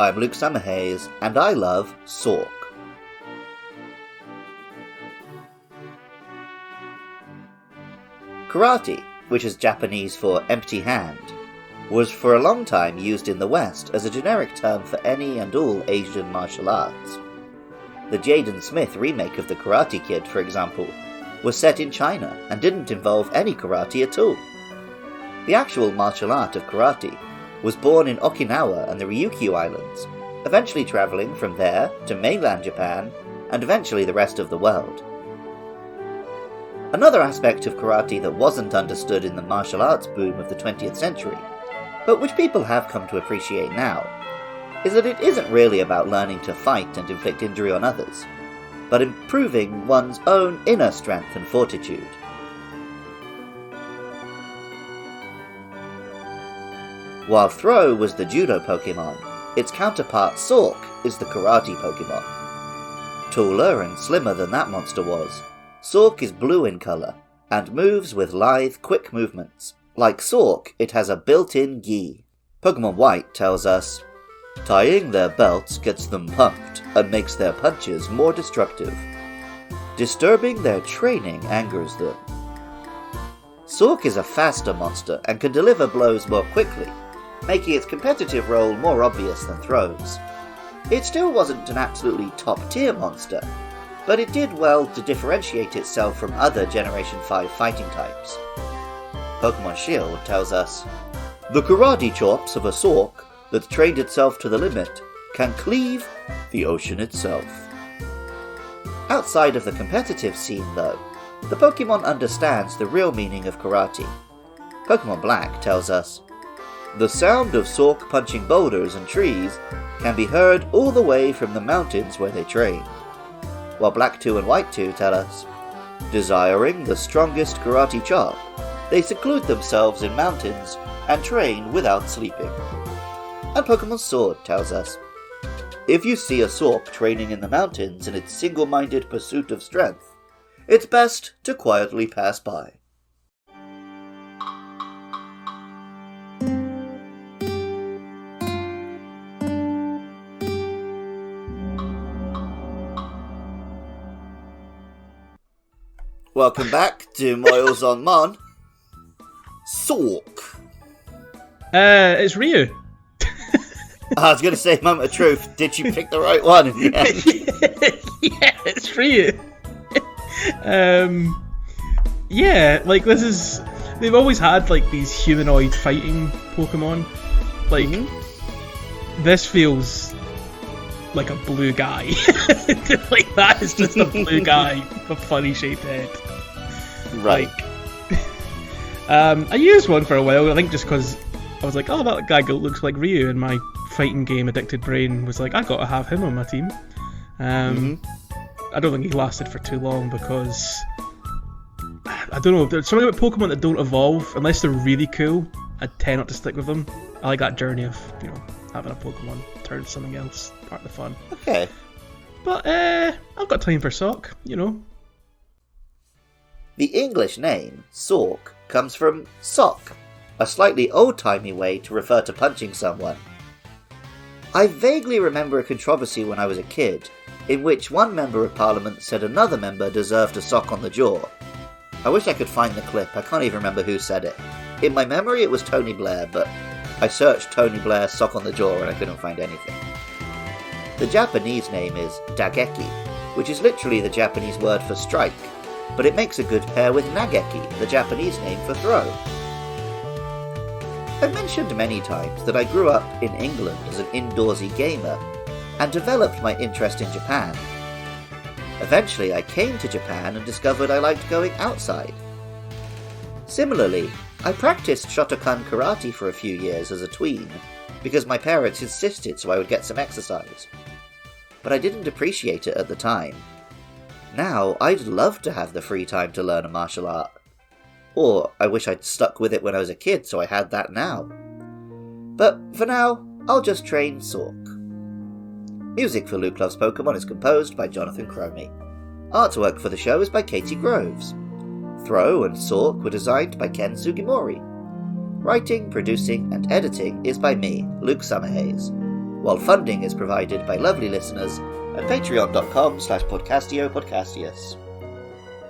I'm Luke Summerhays, and I love Sawk. Karate, which is Japanese for empty hand, was for a long time used in the West as a generic term for any and all Asian martial arts. The Jaden Smith remake of The Karate Kid, for example, was set in China and didn't involve any karate at all. The actual martial art of karate was born in Okinawa and the Ryukyu Islands, eventually travelling from there to mainland Japan and eventually the rest of the world. Another aspect of karate that wasn't understood in the martial arts boom of the 20th century, but which people have come to appreciate now, is that it isn't really about learning to fight and inflict injury on others, but improving one's own inner strength and fortitude. While Throw was the judo Pokemon, its counterpart Sawk is the karate Pokemon. Taller and slimmer than that monster was, Sawk is blue in colour, and moves with lithe, quick movements. Like Sawk, it has a built-in gi. Pokemon White tells us, tying their belts gets them pumped and makes their punches more destructive. Disturbing their training angers them. Sawk is a faster monster and can deliver blows more quickly, making its competitive role more obvious than Throw's. It still wasn't an absolutely top-tier monster, but it did well to differentiate itself from other Generation 5 fighting types. Pokemon Shield tells us, the karate chops of a Sawk that's trained itself to the limit can cleave the ocean itself. Outside of the competitive scene, though, the Pokemon understands the real meaning of karate. Pokemon Black tells us, the sound of Sawk punching boulders and trees can be heard all the way from the mountains where they train. While Black 2 and White 2 tell us, desiring the strongest karate chop, they seclude themselves in mountains and train without sleeping. And Pokemon Sword tells us, if you see a Sawk training in the mountains in its single-minded pursuit of strength, it's best to quietly pass by. Welcome back to Moils on Mon. Sawk. It's Ryu. I was going to say, moment of truth, did you pick the right one in the end? Yeah, it's Ryu. Yeah, like this is... They've always had like these humanoid fighting Pokemon. Like, this feels like a blue guy. Like, that is just a blue guy with a funny shaped head. Right. I used one for a while, I think just because I was like, oh, that guy looks like Ryu, and my fighting game addicted brain was like, I gotta have him on my team. I don't think he lasted for too long because I don't know, there's something about Pokemon that don't evolve unless they're really cool. I tend not to stick with them. I like that journey of, having a Pokemon turn to something else, part of the fun. Okay. But I've got time for Sawk, The English name, Sawk, comes from sock, a slightly old-timey way to refer to punching someone. I vaguely remember a controversy when I was a kid, in which one member of Parliament said another member deserved a sock on the jaw. I wish I could find the clip, I can't even remember who said it. In my memory it was Tony Blair, but I searched Tony Blair sock on the jaw and I couldn't find anything. The Japanese name is Dageki, which is literally the Japanese word for strike, but it makes a good pair with Nageki, the Japanese name for throw. I've mentioned many times that I grew up in England as an indoorsy gamer, and developed my interest in Japan. Eventually I came to Japan and discovered I liked going outside. Similarly, I practiced Shotokan karate for a few years as a tween, because my parents insisted so I would get some exercise. But I didn't appreciate it at the time. Now, I'd love to have the free time to learn a martial art. Or I wish I'd stuck with it when I was a kid so I had that now. But for now, I'll just train Sawk. Music for Luke Loves Pokemon is composed by Jonathan Cromie. Artwork for the show is by Katie Groves. Throw and Sawk were designed by Ken Sugimori. Writing, producing, and editing is by me, Luke Summerhays. while funding is provided by lovely listeners at patreon.com/podcastiopodcastius.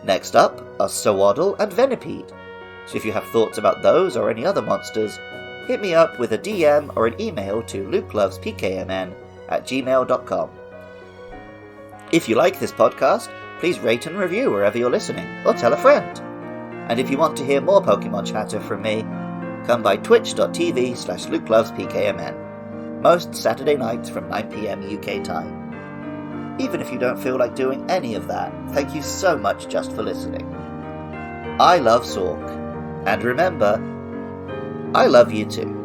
Next up are Sawaddle and Venipede, so if you have thoughts about those or any other monsters, hit me up with a DM or an email to lukelovespkmn@gmail.com. If you like this podcast, please rate and review wherever you're listening, or tell a friend. And if you want to hear more Pokemon chatter from me, come by twitch.tv/lukelovespkmn, most Saturday nights from 9 PM UK time. Even if you don't feel like doing any of that, thank you so much just for listening. I love Sawk, and remember, I love you too.